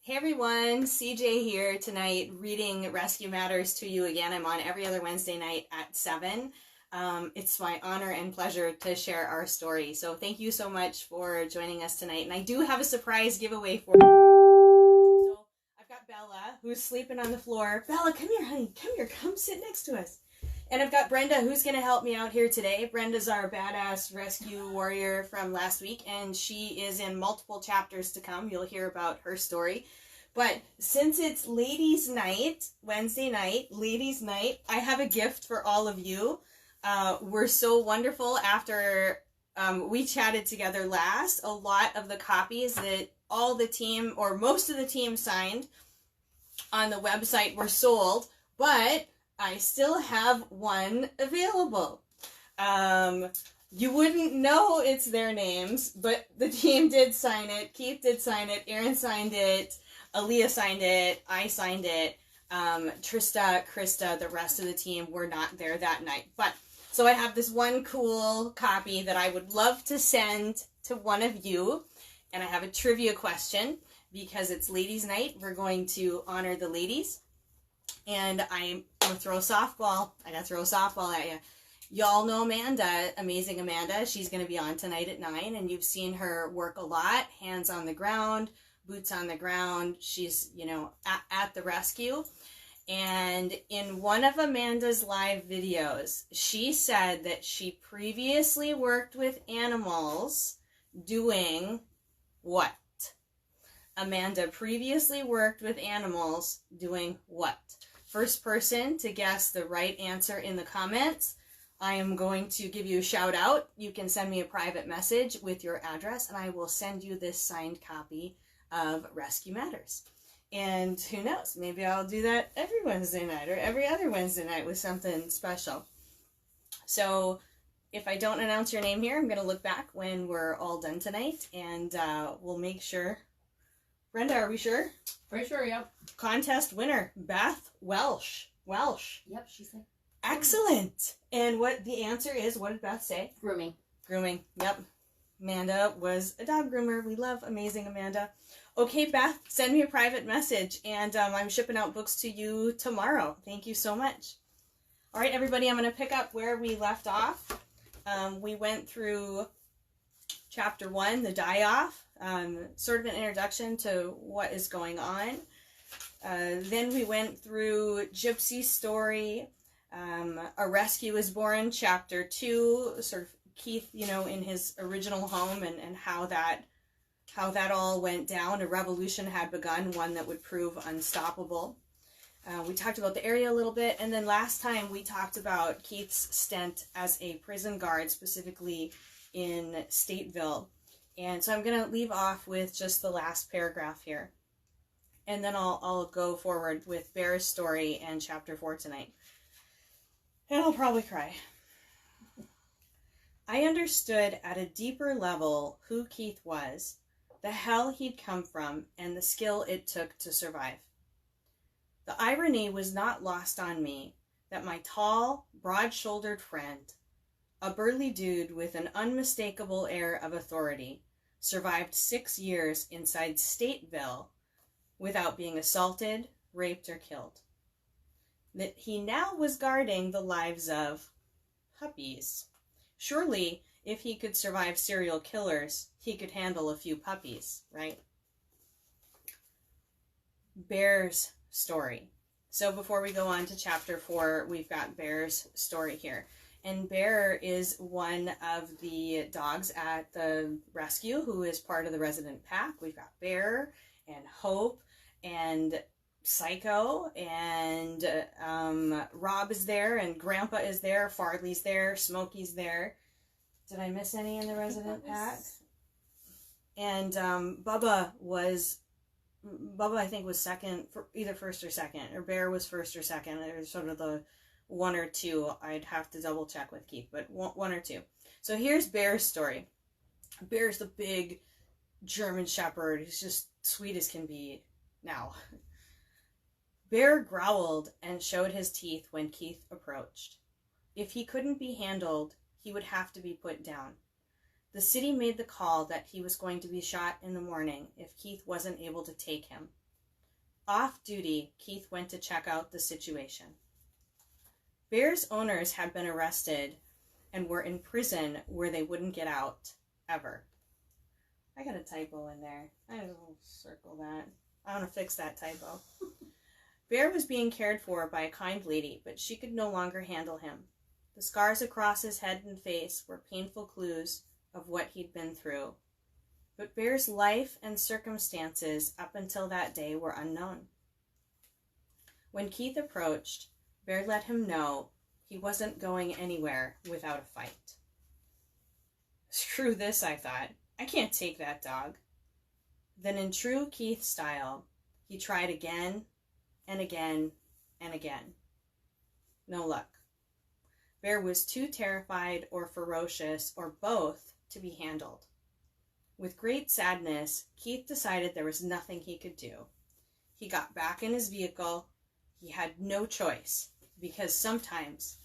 Hey everyone, CJ here tonight reading Rescue Matters to you again. I'm on every other Wednesday night at 7. It's my honor and pleasure to share our story. So thank you so much for joining us tonight. And I do have a surprise giveaway for you. So I've got Bella, who's sleeping on the floor. Bella, come here, honey. Come here. Come sit next to us. And I've got Brenda, who's going to help me out here today. Brenda's our badass rescue warrior from last week, and she is in multiple chapters to come. You'll hear about her story. But since it's ladies' night, Wednesday night, ladies' night, I have a gift for all of you. We're so wonderful after we chatted together last. A lot of the copies that all the team, or most of the team, signed on the website were sold, but I still have one available. You wouldn't know it's their names, but the team did sign it. Keith did sign it. Aaron signed it. Aaliyah signed it. I signed it. Trista, Krista, the rest of the team were not there that night. But so I have this one cool copy that I would love to send to one of you. And I have a trivia question because it's ladies' night. We're going to honor the ladies. And I'm going to throw a softball. I got to throw a softball at you. Y'all know Amanda, amazing Amanda. She's going to be on tonight at 9. And you've seen her work a lot. Hands on the ground, boots on the ground. She's, you know, at the rescue. And in one of Amanda's live videos, she said that she previously worked with animals doing what? Amanda previously worked with animals doing what? First person to guess the right answer in the comments, I am going to give you a shout out. You can send me a private message with your address and I will send you this signed copy of Rescue Matters. And who knows, maybe I'll do that every Wednesday night or every other Wednesday night with something special. So if I don't announce your name here, I'm going to look back when we're all done tonight and we'll make sure. Brenda, are we sure? For sure, yep. Contest winner, Beth Welsh. Yep, she said. Excellent. And what the answer is, what did Beth say? Grooming. Grooming, yep. Amanda was a dog groomer. We love amazing Amanda. Okay, Beth, send me a private message, and I'm shipping out books to you tomorrow. Thank you so much. All right, everybody, I'm going to pick up where we left off. We went through chapter 1, the die-off, sort of an introduction to what is going on. Then we went through Gypsy's story. A Rescue is Born, chapter 2, sort of Keith, you know, in his original home and how that all went down. A revolution had begun, one that would prove unstoppable. We talked about the area a little bit, and then last time we talked about Keith's stint as a prison guard, specifically in Stateville. And so I'm going to leave off with just the last paragraph here. And then I'll go forward with Bear's story and chapter 4 tonight. And I'll probably cry. I understood at a deeper level who Keith was, the hell he'd come from, and the skill it took to survive. The irony was not lost on me that my tall, broad-shouldered friend, a burly dude with an unmistakable air of authority, survived 6 years inside Stateville without being assaulted, raped, or killed. That he now was guarding the lives of puppies. Surely, if he could survive serial killers, he could handle a few puppies, right? Bear's story. So before we go on to chapter 4, we've got Bear's story here. And Bear is one of the dogs at the rescue who is part of the resident pack. We've got Bear and Hope and Psycho, and Rob is there, and Grandpa is there, Fardley's there, Smokey's there. Did I miss any in the resident pack? And Bubba, I think, was second, either first or second, or Bear was first or second. There's sort of the one or two. I'd have to double check with Keith, but one or two. So here's Bear's story. Bear's the big German Shepherd who's just sweet as can be now. Bear growled and showed his teeth when Keith approached. If he couldn't be handled, he would have to be put down. The city made the call that he was going to be shot in the morning if Keith wasn't able to take him. Off duty, Keith went to check out the situation. Bear's owners had been arrested and were in prison where they wouldn't get out, ever. I got a typo in there. I will circle that. I want to fix that typo. Bear was being cared for by a kind lady, but she could no longer handle him. The scars across his head and face were painful clues of what he'd been through. But Bear's life and circumstances up until that day were unknown. When Keith approached, Bear let him know he wasn't going anywhere without a fight. Screw this, I thought. I can't take that dog. Then in true Keith style, he tried again and again and again. No luck. Bear was too terrified or ferocious or both to be handled. With great sadness, Keith decided there was nothing he could do. He got back in his vehicle. He had no choice, because sometimes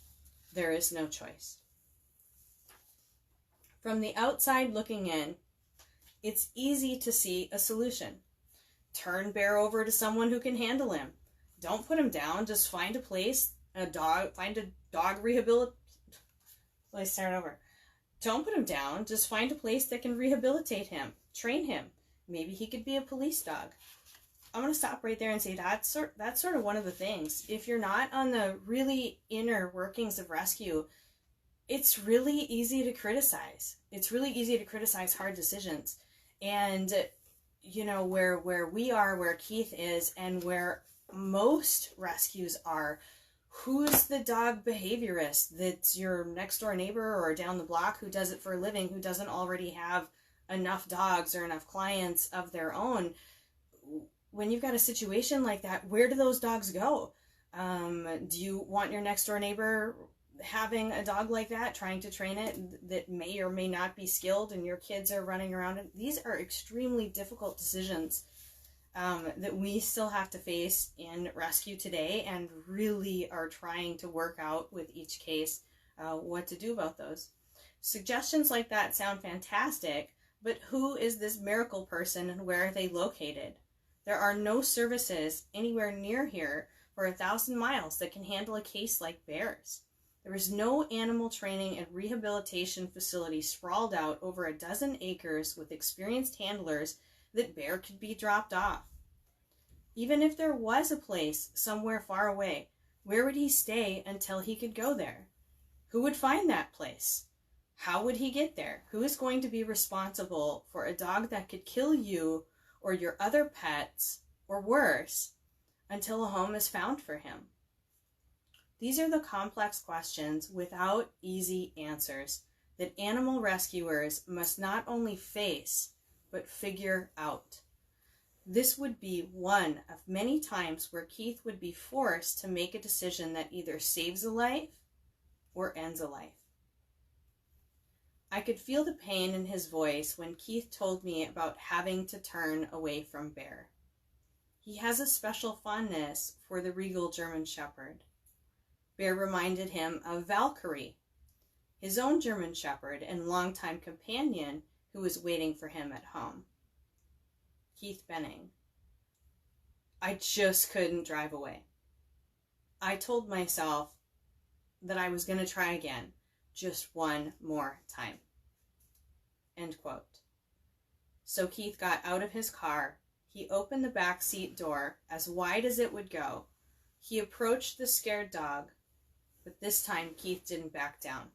there is no choice. From the outside looking in, it's easy to see a solution. Turn Bear over to someone who can handle him. Don't put him down. Just find a place, find a dog rehabilitation. Let's start over. Don't put him down. Just find a place that can rehabilitate him. Train him. Maybe he could be a police dog. I'm going to stop right there and say that's sort of one of the things. If you're not on the really inner workings of rescue, it's really easy to criticize. It's really easy to criticize hard decisions. And, you know, where we are, where Keith is, and where most rescues are, who's the dog behaviorist that's your next door neighbor or down the block who does it for a living, who doesn't already have enough dogs or enough clients of their own? When you've got a situation like that, where do those dogs go? Do you want your next door neighbor having a dog like that, trying to train it, that may or may not be skilled, and your kids are running around? These are extremely difficult decisions that we still have to face in rescue today, and really are trying to work out with each case what to do about those. Suggestions like that sound fantastic, but who is this miracle person and where are they located? There are no services anywhere near here for 1,000 miles that can handle a case like Bear's. There is no animal training and rehabilitation facility sprawled out over 12 acres with experienced handlers that Bear could be dropped off. Even if there was a place somewhere far away, where would he stay until he could go there? Who would find that place? How would he get there? Who is going to be responsible for a dog that could kill you or your other pets, or worse, until a home is found for him? These are the complex questions without easy answers that animal rescuers must not only face, but figure out. This would be one of many times where Keith would be forced to make a decision that either saves a life or ends a life. I could feel the pain in his voice when Keith told me about having to turn away from Bear. He has a special fondness for the regal German Shepherd. Bear reminded him of Valkyrie, his own German Shepherd and longtime companion who was waiting for him at home. Keith Benning. I just couldn't drive away. I told myself that I was going to try again, just one more time. End quote. So Keith got out of his car. He opened the back seat door as wide as it would go. He approached the scared dog, but this time Keith didn't back down.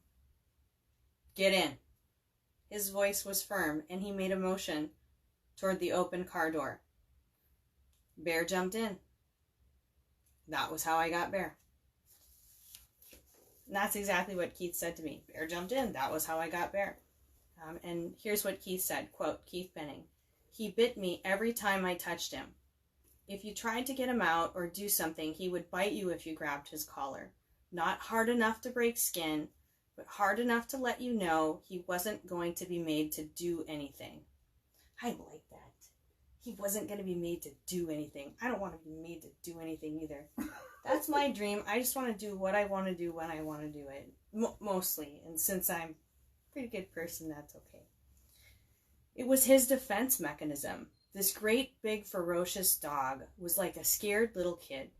Get in. His voice was firm, and he made a motion toward the open car door. Bear jumped in. That was how I got Bear. And that's exactly what Keith said to me. Bear jumped in. That was how I got Bear. And here's what Keith said, quote, Keith Benning. He bit me every time I touched him. If you tried to get him out or do something, he would bite you if you grabbed his collar. Not hard enough to break skin, but hard enough to let you know he wasn't going to be made to do anything. I like that. He wasn't going to be made to do anything. I don't want to be made to do anything either. That's my dream. I just want to do what I want to do when I want to do it. Mostly. And since I'm a pretty good person, that's okay. It was his defense mechanism. This great big ferocious dog was like a scared little kid.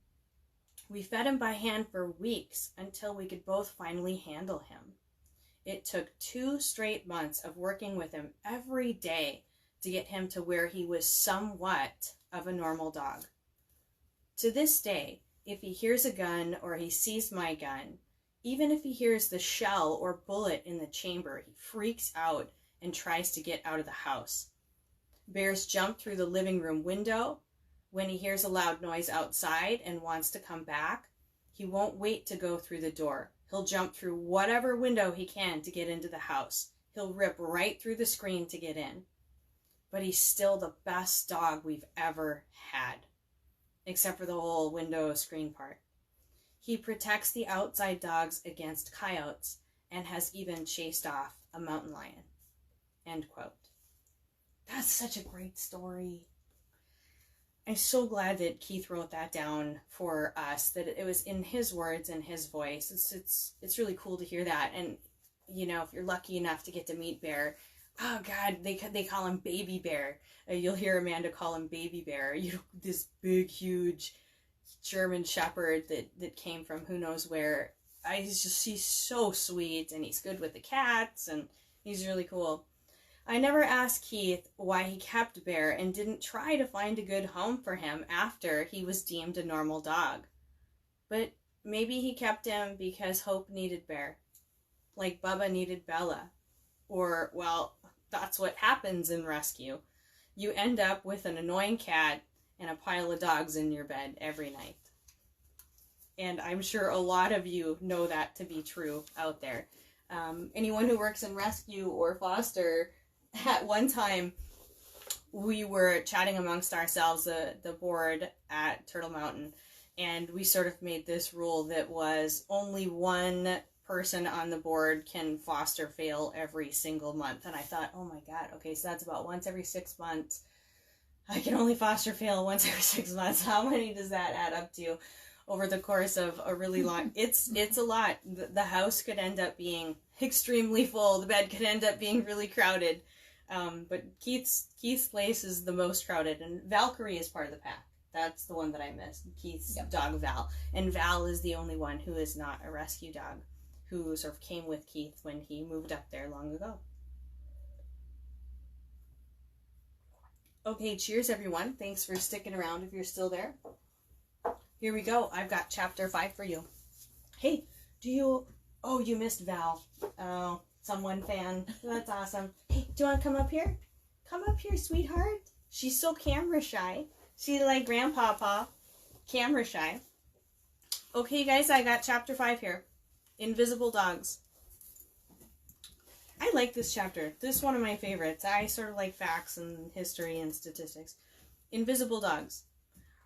We fed him by hand for weeks until we could both finally handle him. It took 2 straight months of working with him every day to get him to where he was somewhat of a normal dog. To this day, if he hears a gun or he sees my gun, even if he hears the shell or bullet in the chamber, he freaks out and tries to get out of the house. Bears jump through the living room window. When he hears a loud noise outside and wants to come back, he won't wait to go through the door. He'll jump through whatever window he can to get into the house. He'll rip right through the screen to get in. But he's still the best dog we've ever had, except for the whole window screen part. He protects the outside dogs against coyotes and has even chased off a mountain lion. End quote. That's such a great story. I'm so glad that Keith wrote that down for us, that it was in his words and his voice. It's really cool to hear that. And, you know, if you're lucky enough to get to meet Bear, oh God, they call him Baby Bear. You'll hear Amanda call him Baby Bear. This big, huge German Shepherd that came from who knows where. He's so sweet, and he's good with the cats, and he's really cool. I never asked Keith why he kept Bear and didn't try to find a good home for him after he was deemed a normal dog. But maybe he kept him because Hope needed Bear, like Bubba needed Bella. Or, well, that's what happens in rescue. You end up with an annoying cat and a pile of dogs in your bed every night. And I'm sure a lot of you know that to be true out there. Anyone who works in rescue or foster, at one time we were chatting amongst ourselves, the board at Turtle Mountain, and we sort of made this rule that was only one person on the board can foster fail every single month. And I thought, oh my God, okay, so that's about once every 6 months. I can only foster fail once every 6 months. How many does that add up to over the course of a really long... It's a lot. The house could end up being extremely full. The bed could end up being really crowded. But Keith's place is the most crowded, and Valkyrie is part of the pack. That's the one that I missed. Keith's dog, Val. And Val is the only one who is not a rescue dog, who sort of came with Keith when he moved up there long ago. Okay, cheers everyone. Thanks for sticking around if you're still there. Here we go. I've got chapter 5 for you. Hey, oh, you missed Val. Oh, someone fan. That's awesome. Hey, do you want to come up here? Come up here, sweetheart. She's so camera shy. She's like Grandpapa, camera shy. Okay, guys, I got chapter 5 here. Invisible dogs. I like this chapter. This is one of my favorites. I sort of like facts and history and statistics. Invisible dogs.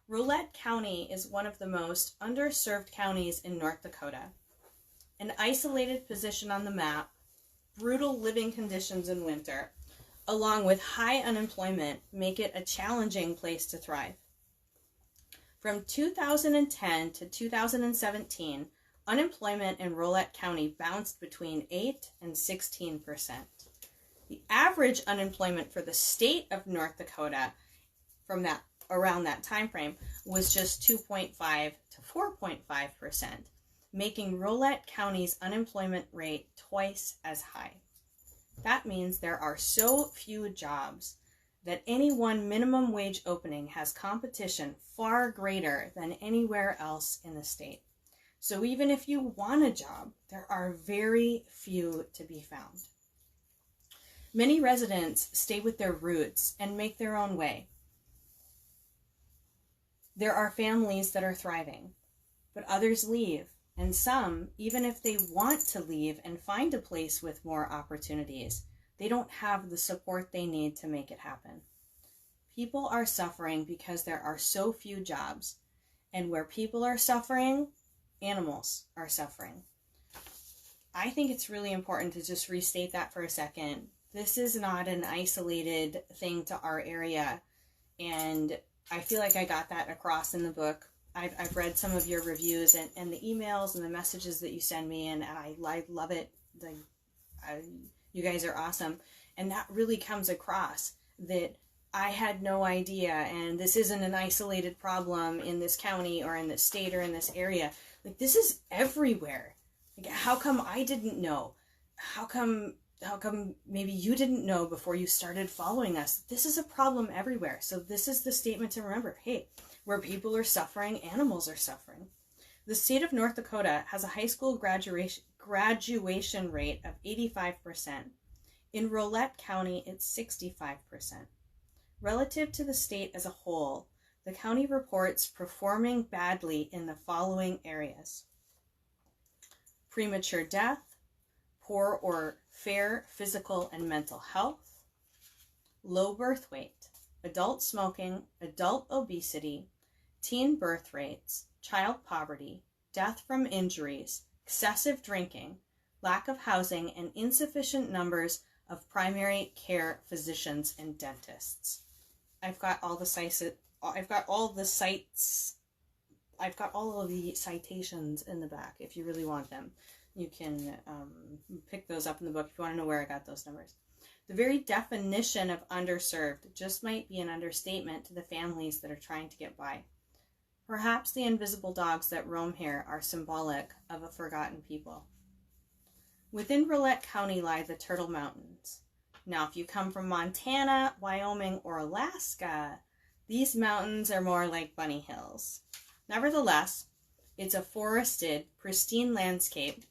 Rolette County is one of the most underserved counties in North Dakota. An isolated position on the map, brutal living conditions in winter, along with high unemployment, make it a challenging place to thrive. From 2010 to 2017, unemployment in Rolette County bounced between 8 and 16%. The average unemployment for the state of North Dakota from around that time frame was just 2.5 to 4.5%, making Rolette County's unemployment rate twice as high. That means there are so few jobs that any one minimum wage opening has competition far greater than anywhere else in the state. So even if you want a job, there are very few to be found. Many residents stay with their roots and make their own way. There are families that are thriving, but others leave, and some, even if they want to leave and find a place with more opportunities, they don't have the support they need to make it happen. People are suffering because there are so few jobs, and where people are suffering, animals are suffering. I think it's really important to just restate that for a second. This is not an isolated thing to our area, and I feel like I got that across in the book. I've read some of your reviews and the emails and the messages that you send me, and I love it. You guys are awesome. And that really comes across, that I had no idea, and this isn't an isolated problem in this county or in this state or in this area. Like, this is everywhere. Like, how come I didn't know? How come maybe you didn't know before you started following us? This is a problem everywhere. So this is the statement to remember. Hey, where people are suffering, animals are suffering. The state of North Dakota has a high school graduation rate of 85%. In Rolette County, it's 65%. Relative to the state as a whole, the county reports performing badly in the following areas: premature death, poor or fair physical and mental health, low birth weight, adult smoking, adult obesity, teen birth rates, child poverty, death from injuries, excessive drinking, lack of housing, and insufficient numbers of primary care physicians and dentists. I've got all the citations in the back if you really want them. You can pick those up in the book if you want to know where I got those numbers. The very definition of underserved just might be an understatement to the families that are trying to get by. Perhaps the invisible dogs that roam here are symbolic of a forgotten people. Within Rolette County lie the Turtle Mountains. Now, if you come from Montana, Wyoming, or Alaska, these mountains are more like bunny hills. Nevertheless, it's a forested, pristine landscape,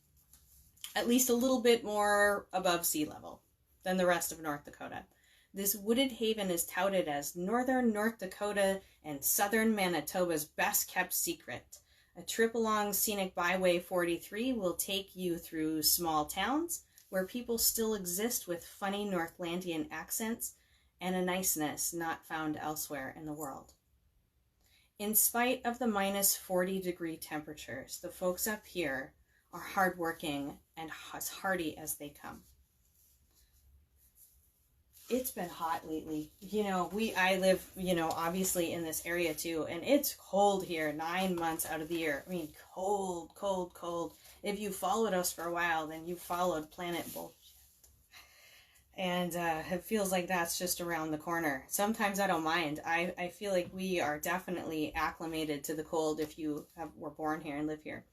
at least a little bit more above sea level than the rest of North Dakota. This wooded haven is touted as northern North Dakota and southern Manitoba's best-kept secret. A trip along scenic Byway 43 will take you through small towns where people still exist with funny Northlandian accents and a niceness not found elsewhere in the world. In spite of the minus 40-degree temperatures, the folks up here are hardworking and as hardy as they come. It's been hot lately. I live, obviously in this area too, and it's cold here 9 months out of the year. I mean, cold, cold, cold. If you followed us for a while, then you followed planet bullshit. And it feels like that's just around the corner. Sometimes I don't mind. I feel like we are definitely acclimated to the cold if you were born here and live here.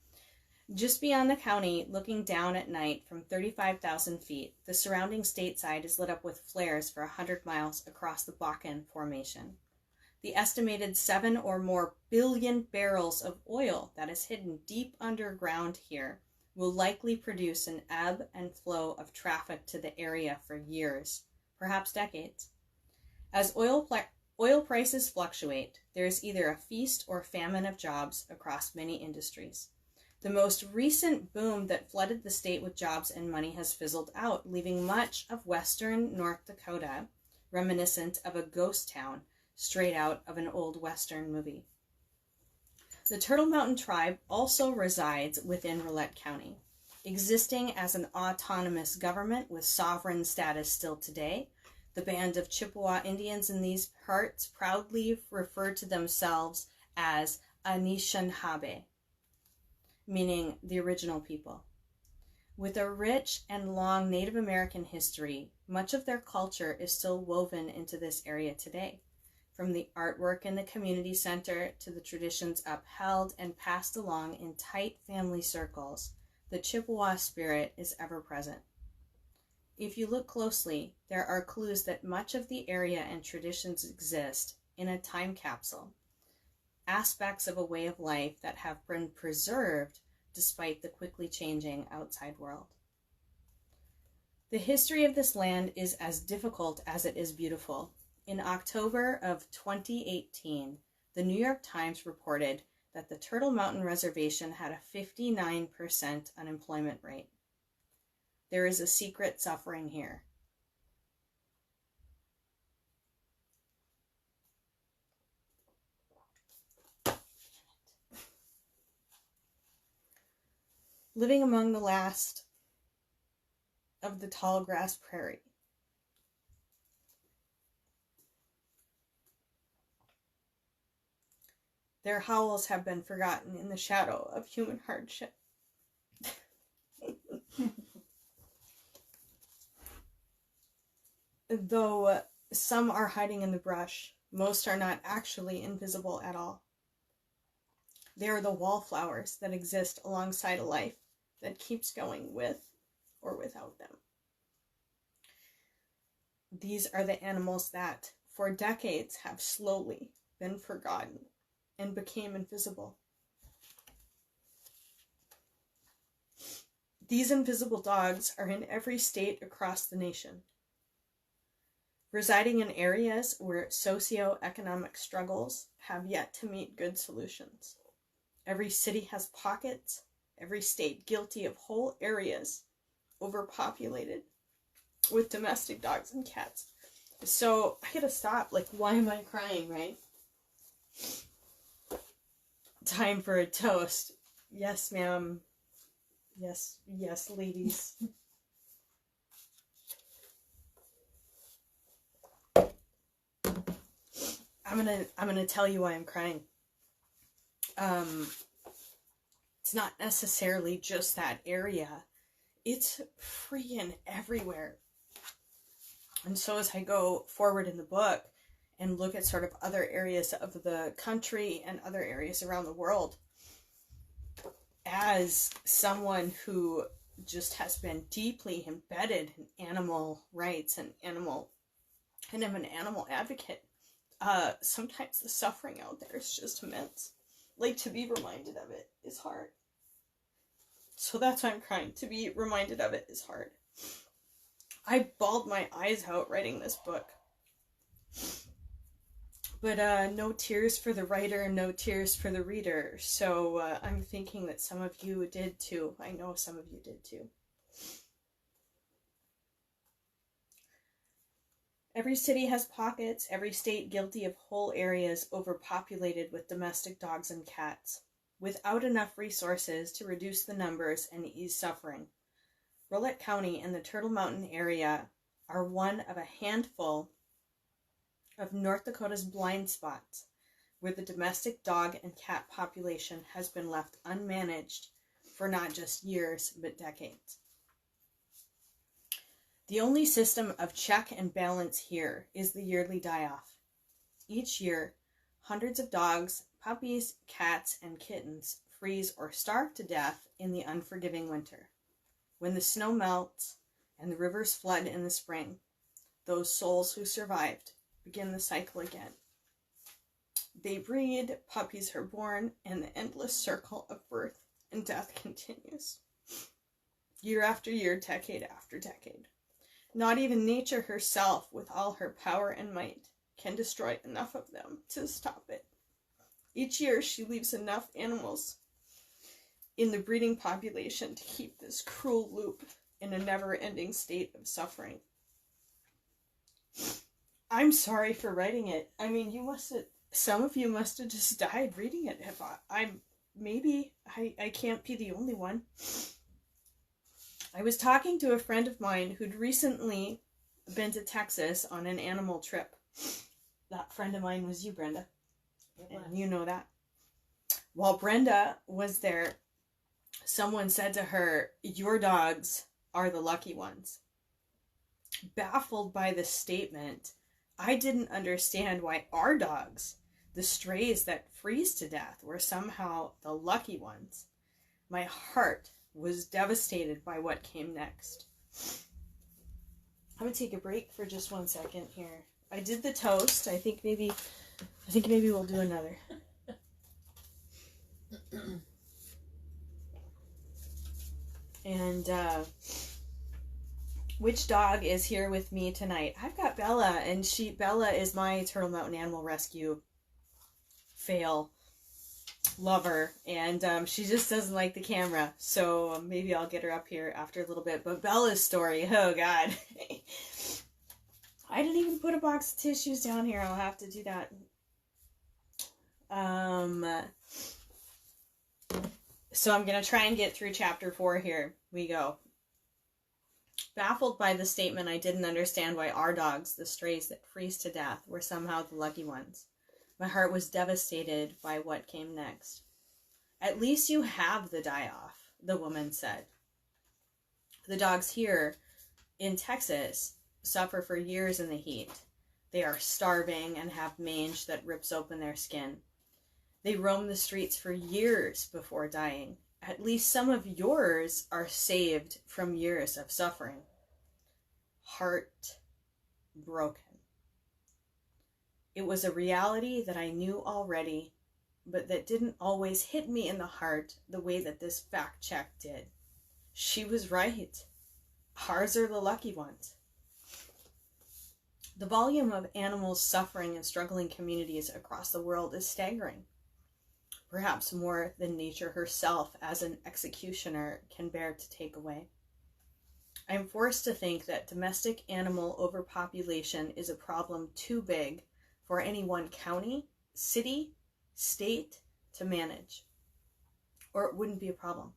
Just beyond the county, looking down at night from 35,000 feet, the surrounding stateside is lit up with flares for 100 miles across the Bakken Formation. The estimated 7 or more billion barrels of oil that is hidden deep underground here will likely produce an ebb and flow of traffic to the area for years, perhaps decades. As oil prices fluctuate, there is either a feast or famine of jobs across many industries. The most recent boom that flooded the state with jobs and money has fizzled out, leaving much of western North Dakota reminiscent of a ghost town straight out of an old western movie. The Turtle Mountain tribe also resides within Rolette County, existing as an autonomous government with sovereign status still today. The band of Chippewa Indians in these parts proudly refer to themselves as Anishinaabe, meaning the original people. With a rich and long Native American history, much of their culture is still woven into this area today. From the artwork in the community center to the traditions upheld and passed along in tight family circles, the Chippewa spirit is ever present. If you look closely, there are clues that much of the area and traditions exist in a time capsule, aspects of a way of life that have been preserved despite the quickly changing outside world. The history of this land is as difficult as it is beautiful. In October of 2018, the New York Times reported that the Turtle Mountain Reservation had a 59% unemployment rate. There is a secret suffering here. Living among the last of the tall grass prairie. Their howls have been forgotten in the shadow of human hardship. Though Some are hiding in the brush. Most are not actually invisible at all. They are the wallflowers that exist alongside a life that keeps going with or without them. These are the animals that, for decades, have slowly been forgotten and became invisible. These invisible dogs are in every state across the nation, residing in areas where socioeconomic struggles have yet to meet good solutions. Every city has pockets, every state guilty of whole areas overpopulated with domestic dogs and cats. So I gotta stop. Like, why am I crying, right? Time for a toast. Yes, ma'am. Yes, ladies. I'm gonna tell you why I'm crying. It's not necessarily just that area. It's freaking everywhere. And so as I go forward in the book and look at sort of other areas of the country and other areas around the world, as someone who just has been deeply embedded in animal rights and I'm an animal advocate, sometimes the suffering out there is just immense. Like, to be reminded of it is hard. So that's why I'm crying. To be reminded of it is hard. I bawled my eyes out writing this book. But no tears for the writer, no tears for the reader. So I'm thinking that some of you did too. I know some of you did too. Every city has pockets, every state guilty of whole areas overpopulated with domestic dogs and cats, without enough resources to reduce the numbers and ease suffering. Rolette County and the Turtle Mountain area are one of a handful of North Dakota's blind spots where the domestic dog and cat population has been left unmanaged for not just years, but decades. The only system of check and balance here is the yearly die-off. Each year, hundreds of dogs, puppies, cats, and kittens freeze or starve to death in the unforgiving winter. When the snow melts and the rivers flood in the spring, those souls who survived begin the cycle again. They breed, puppies are born, and the endless circle of birth and death continues. Year after year, decade after decade. Not even nature herself, with all her power and might, can destroy enough of them to stop it. Each year, she leaves enough animals in the breeding population to keep this cruel loop in a never-ending state of suffering. I'm sorry for writing it. I mean, some of you must have just died reading it. I can't be the only one. I was talking to a friend of mine who'd recently been to Texas on an animal trip. That friend of mine was you, Brenda. And you know that. While Brenda was there, someone said to her, "Your dogs are the lucky ones." Baffled by this statement, I didn't understand why our dogs, the strays that freeze to death, were somehow the lucky ones. My heart was devastated by what came next. I'm gonna take a break for just 1 second here. I did the toast. I think maybe we'll do another. And which dog is here with me tonight? I've got Bella, and Bella is my Turtle Mountain Animal Rescue fail lover, and she just doesn't like the camera, so maybe I'll get her up here after a little bit. But Bella's story, oh god. I didn't even put a box of tissues down here. I'll have to do that. So I'm gonna try and get through chapter 4 here. We go. Baffled by the statement, I didn't understand why our dogs, the strays that freeze to death, were somehow the lucky ones. My heart was devastated by what came next. "At least you have the die-off," the woman said. "The dogs here in Texas suffer for years in the heat. They are starving and have mange that rips open their skin. They roam the streets for years before dying. At least some of yours are saved from years of suffering. Heart broken. It was a reality that I knew already, but that didn't always hit me in the heart the way that this fact check did. She was right. Ours are the lucky ones. The volume of animals suffering in struggling communities across the world is staggering. Perhaps more than nature herself as an executioner can bear to take away. I am forced to think that domestic animal overpopulation is a problem too big for any one county, city, state to manage. Or it wouldn't be a problem.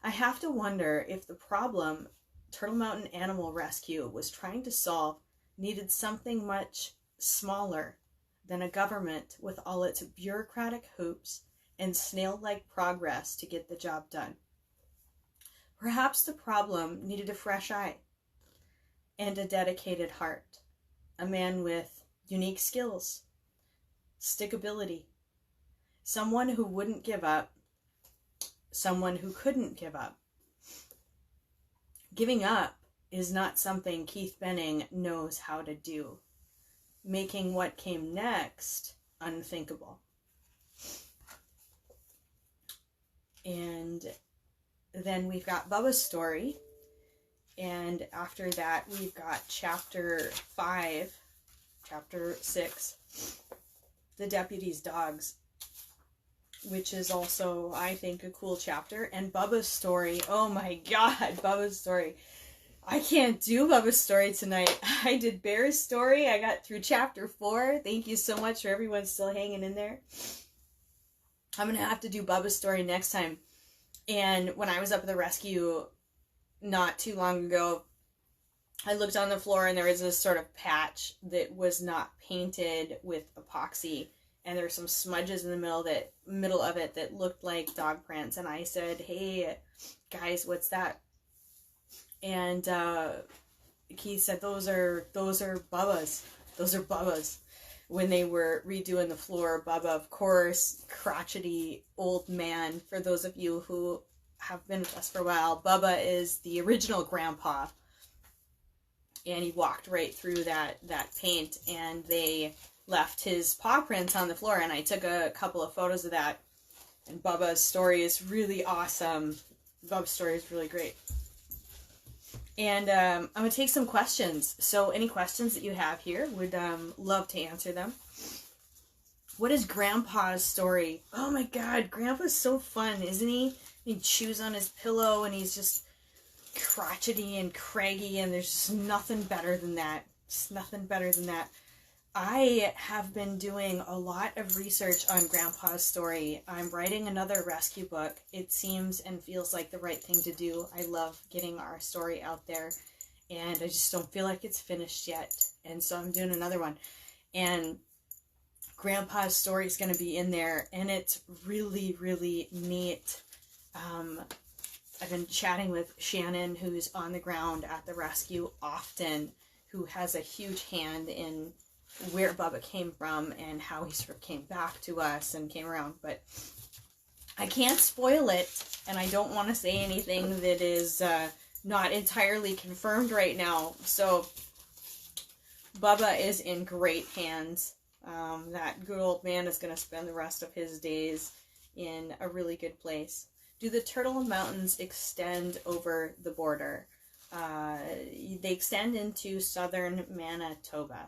I have to wonder if the problem Turtle Mountain Animal Rescue was trying to solve needed something much smaller than a government with all its bureaucratic hoops and snail-like progress to get the job done. Perhaps the problem needed a fresh eye and a dedicated heart, a man with unique skills, stickability, someone who wouldn't give up, someone who couldn't give up. Giving up is not something Keith Benning knows how to do, making what came next unthinkable. And then we've got Bubba's story, and after that we've got chapter 6, The Deputy's Dogs, which is also, I think, a cool chapter. And Bubba's story, oh my god, Bubba's story. I can't do Bubba's story tonight. I did Bear's story. I got through chapter 4. Thank you so much for everyone still hanging in there. I'm going to have to do Bubba's story next time. And when I was up at the rescue not too long ago, I looked on the floor and there was this sort of patch that was not painted with epoxy. And there were some smudges in the middle of it that looked like dog prints. And I said, hey, guys, what's that? And Keith said, those are Bubba's. Those are Bubba's. When they were redoing the floor, Bubba, of course, crotchety old man. For those of you who have been with us for a while, Bubba is the original grandpa. And he walked right through that paint, and they left his paw prints on the floor, and I took a couple of photos of that. And Bubba's story is really awesome. Bubba's story is really great. And I'm going to take some questions. So any questions that you have here, would love to answer them. What is Grandpa's story? Oh my god, Grandpa's so fun, isn't he? He chews on his pillow and he's just crotchety and craggy, and there's just nothing better than that. Just nothing better than that. I have been doing a lot of research on Grandpa's story. I'm writing another rescue book. It seems and feels like the right thing to do. I love getting our story out there, and I just don't feel like it's finished yet. And so I'm doing another one. And Grandpa's story is going to be in there, and it's really, really neat. I've been chatting with Shannon, who's on the ground at the rescue often, who has a huge hand in where Bubba came from and how he sort of came back to us and came around. But I can't spoil it, and I don't want to say anything that is not entirely confirmed right now. So Bubba is in great hands. That good old man is going to spend the rest of his days in a really good place. Do the Turtle Mountains extend over the border? They extend into southern Manitoba.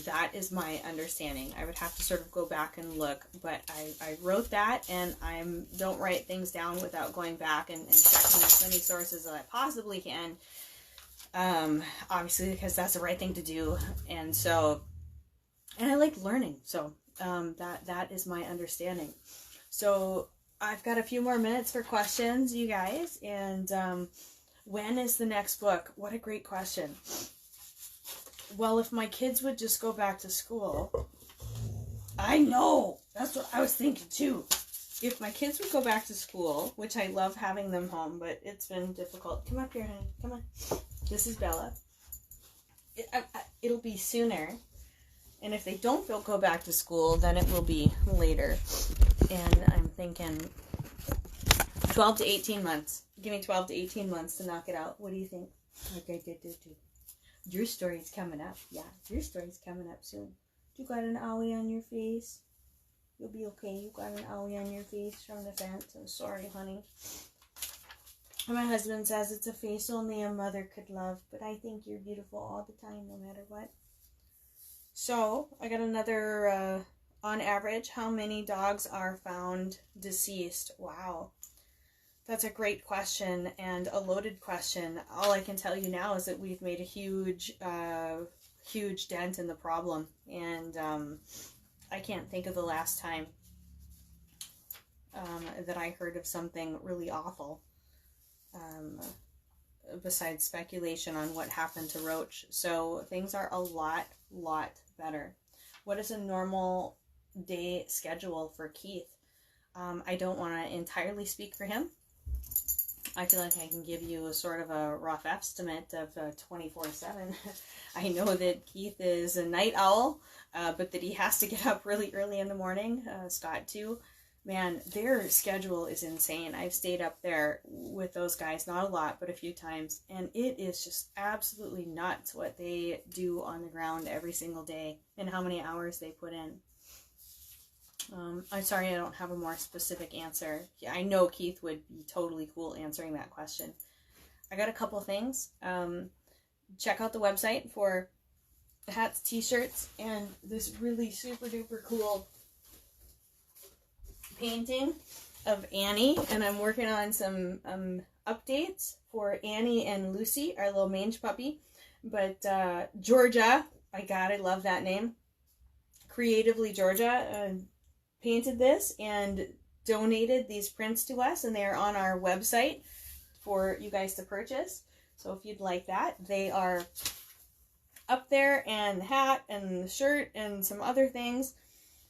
That is my understanding. I would have to sort of go back and look, but I wrote that, and I don't write things down without going back and checking as many sources as I possibly can. Obviously, because that's the right thing to do, and I like learning, so that is my understanding. So I've got a few more minutes for questions, you guys, and when is the next book? What a great question. Well, if my kids would just go back to school. I know! That's what I was thinking, too. If my kids would go back to school, which I love having them home, but it's been difficult. Come up here, honey. Come on. This is Bella. it'll be sooner. And if they don't go back to school, then it will be later. And I'm thinking 12 to 18 months. Give me 12 to 18 months to knock it out. What do you think? Okay, your story's coming up. Yeah, your story's coming up soon. You got an owie on your face? You'll be okay. You got an owie on your face from the fence. I'm sorry, honey. My husband says it's a face only a mother could love, but I think you're beautiful all the time, no matter what. So, I got another, on average, how many dogs are found deceased? Wow. That's a great question and a loaded question. All I can tell you now is that we've made a huge dent in the problem. And I can't think of the last time that I heard of something really awful. Besides speculation on what happened to Roach. So things are a lot better. What is a normal day schedule for Keith? I don't want to entirely speak for him. I feel like I can give you a sort of a rough estimate of 24/7. I know that Keith is a night owl, but that he has to get up really early in the morning. Scott too. Man, their schedule is insane. I've stayed up there with those guys, not a lot, but a few times, and it is just absolutely nuts what they do on the ground every single day and how many hours they put in. I'm sorry I don't have a more specific answer. I know Keith would be totally cool answering that question. I got a couple things. Check out the website for hats, t-shirts, and this really super duper cool painting of Annie, and I'm working on some updates for Annie and Lucy, our little mange puppy. But Georgia, I love that name. Creatively Georgia painted this and donated these prints to us, and they're on our website for you guys to purchase. So if you'd like that, they are up there, and the hat and the shirt and some other things.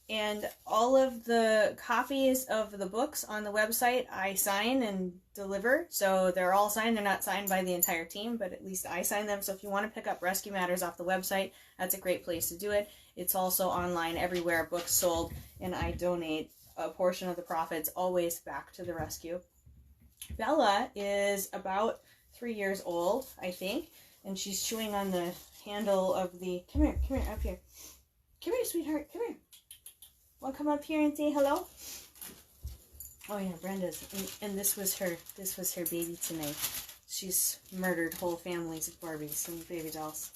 And all of the copies of the books on the website I sign and deliver. So they're all signed. They're not signed by the entire team, but at least I sign them. So if you want to pick up Rescue Matters off the website, that's a great place to do it. It's also online everywhere books sold, and I donate a portion of the profits always back to the rescue. Bella is about 3 years old, I think, and she's chewing on the handle of the... Come here, up here. Come here, sweetheart, come here. Want to come up here and say hello? Oh yeah, Brenda's, and this was her baby tonight. She's murdered whole families of Barbies and baby dolls.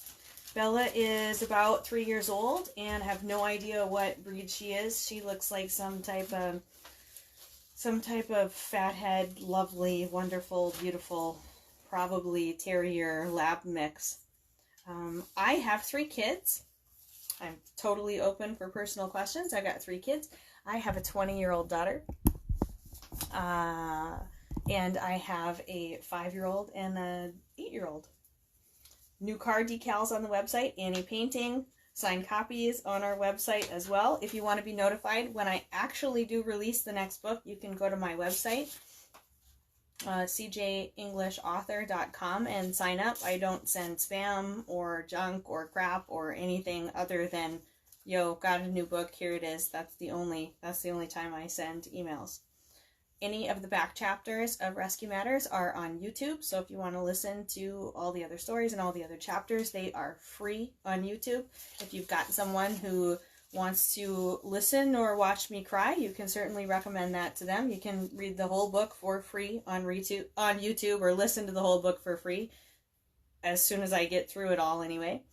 Bella is about 3 years old, and I have no idea what breed she is. She looks like some type of fathead, lovely, wonderful, beautiful, probably terrier lab mix. I have 3 kids. I'm totally open for personal questions. I got 3 kids. I have a 20-year-old daughter. And I have a 5-year-old and an 8-year-old. New car decals on the website. Annie painting. Signed copies on our website as well. If you want to be notified when I actually do release the next book, you can go to my website, cjenglishauthor.com, and sign up. I don't send spam or junk or crap or anything other than, yo, got a new book, here it is. That's the only time I send emails. Any of the back chapters of Rescue Matters are on YouTube, so if you want to listen to all the other stories and all the other chapters, they are free on YouTube. If you've got someone who wants to listen or watch me cry, you can certainly recommend that to them. You can read the whole book for free on YouTube, or listen to the whole book for free as soon as I get through it all anyway.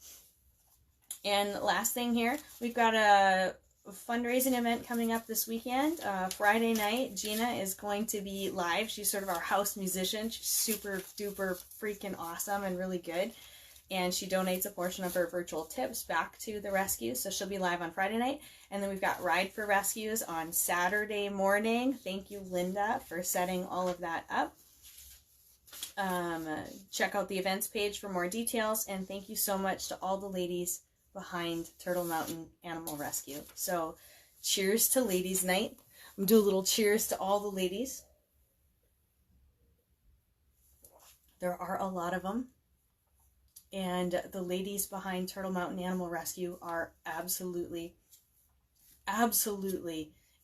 And last thing here, we've got a fundraising event coming up this weekend. Friday night, Gina is going to be live. She's sort of our house musician. She's super duper freaking awesome and really good. And she donates a portion of her virtual tips back to the rescue. So she'll be live on Friday night. And then we've got Ride for Rescues on Saturday morning. Thank you, Linda, for setting all of that up. Check out the events page for more details. And thank you so much to all the ladies behind Turtle Mountain Animal Rescue. So cheers to Ladies Night. I'm gonna do a little cheers to all the ladies. There are a lot of them. And the ladies behind Turtle Mountain Animal Rescue are absolutely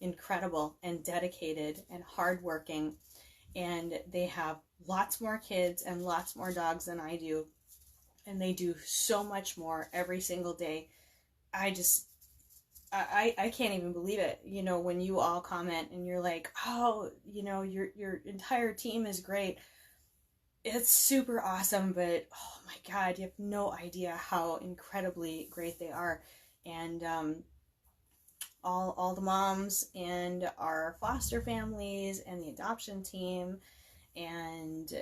incredible and dedicated and hardworking. And they have lots more kids and lots more dogs than I do. And they do so much more every single day. I can't even believe it. You know, when you all comment and you're like, oh, you know, your entire team is great. It's super awesome, but oh my God, you have no idea how incredibly great they are. And all the moms and our foster families and the adoption team and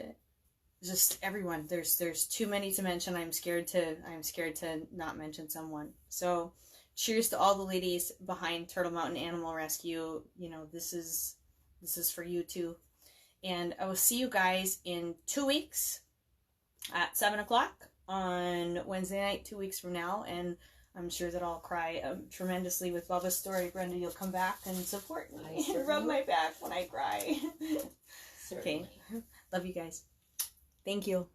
just everyone. There's too many to mention. I'm scared to not mention someone. So cheers to all the ladies behind Turtle Mountain Animal Rescue. You know, this is for you too. And I will see you guys in 2 weeks at 7 o'clock on Wednesday night, 2 weeks from now. And I'm sure that I'll cry tremendously with Bubba's story. Brenda, you'll come back and support me and rub my back when I cry. Okay. Love you guys. Thank you.